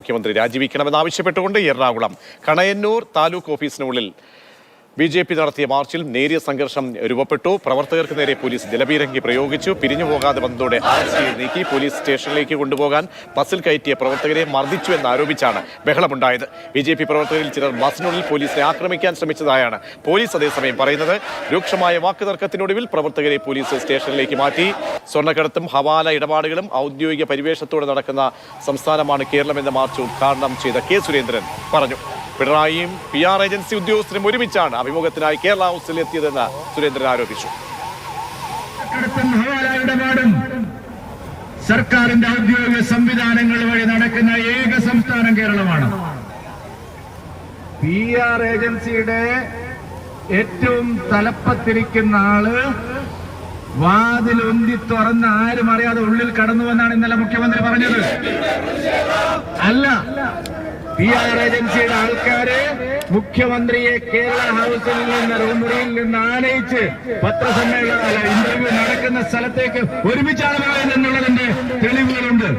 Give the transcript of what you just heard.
മുഖ്യമന്ത്രി രാജിവെക്കണമെന്നാവശ്യപ്പെട്ടുകൊണ്ട് എറണാകുളം കണയന്നൂർ താലൂക്ക് ഓഫീസിനുള്ളിൽ BJP നടത്തിയ മാർച്ചിൽ നേരിയ സംഘർഷം രൂപപ്പെട്ടു. പ്രവർത്തകർക്ക് നേരെ പോലീസ് ജലപീരങ്കി പ്രയോഗിച്ചു. പിരിഞ്ഞു പോകാതെ വന്നതോടെ ആർസിയെ നീക്കി പോലീസ് സ്റ്റേഷനിലേക്ക് കൊണ്ടുപോകാൻ ബസ്സിൽ കയറ്റിയ പ്രവർത്തകരെ മർദ്ദിച്ചു എന്നാരോപിച്ചാണ് ബഹളമുണ്ടായത്. BJP പ്രവർത്തകരിൽ ചിലർ ബസ്സിനുള്ളിൽ പോലീസിനെ ആക്രമിക്കാൻ ശ്രമിച്ചതായാണ് പോലീസ് അതേസമയം പറയുന്നത്. രൂക്ഷമായ വാക്കുതർക്കത്തിനൊടുവിൽ പ്രവർത്തകരെ പോലീസ് സ്റ്റേഷനിലേക്ക് മാറ്റി. സ്വർണ്ണക്കടത്തും ഹവാല ഇടപാടുകളും ഔദ്യോഗിക പരിവേഷത്തോടെ നടക്കുന്ന സംസ്ഥാനമാണ് കേരളമെന്ന മാർച്ച് ഉദ്ഘാടനം ചെയ്ത K. സുരേന്ദ്രൻ പറഞ്ഞു. പിണറായിയും PR ഏജൻസി ഉദ്യോഗസ്ഥരും ഒരുമിച്ചാണ് അഭിമുഖത്തിനായി കേരള ഹൗസിൽ എത്തിയതെന്ന് സുരേന്ദ്രൻ ആരോപിച്ചു. സർക്കാരിന്റെ ഔദ്യോഗിക സംവിധാനങ്ങൾ വഴി നടക്കുന്ന ഏക സംസ്ഥാനം കേരളമാണ്. PR ഏജൻസിയുടെ ഏറ്റവും തലപ്പത്തിരിക്കുന്ന ആള് വാതിലൊന്തി തുറന്ന് ആരും അറിയാതെ ഉള്ളിൽ കടന്നുവെന്നാണ് ഇന്നലെ മുഖ്യമന്ത്രി പറഞ്ഞത്. അല്ല, PR ഏജൻസിയുടെ ആൾക്കാര് മുഖ്യമന്ത്രിയെ കേരള ഹൗസിൽ നിന്ന് മുറിയിൽ നിന്ന് ആനയിച്ച് പത്രസമ്മേളനം ഇന്റർവ്യൂ നടക്കുന്ന സ്ഥലത്തേക്ക് ഒരുമിച്ചാണ് പോയത് എന്നുള്ളതിന്റെ തെളിവുകൾ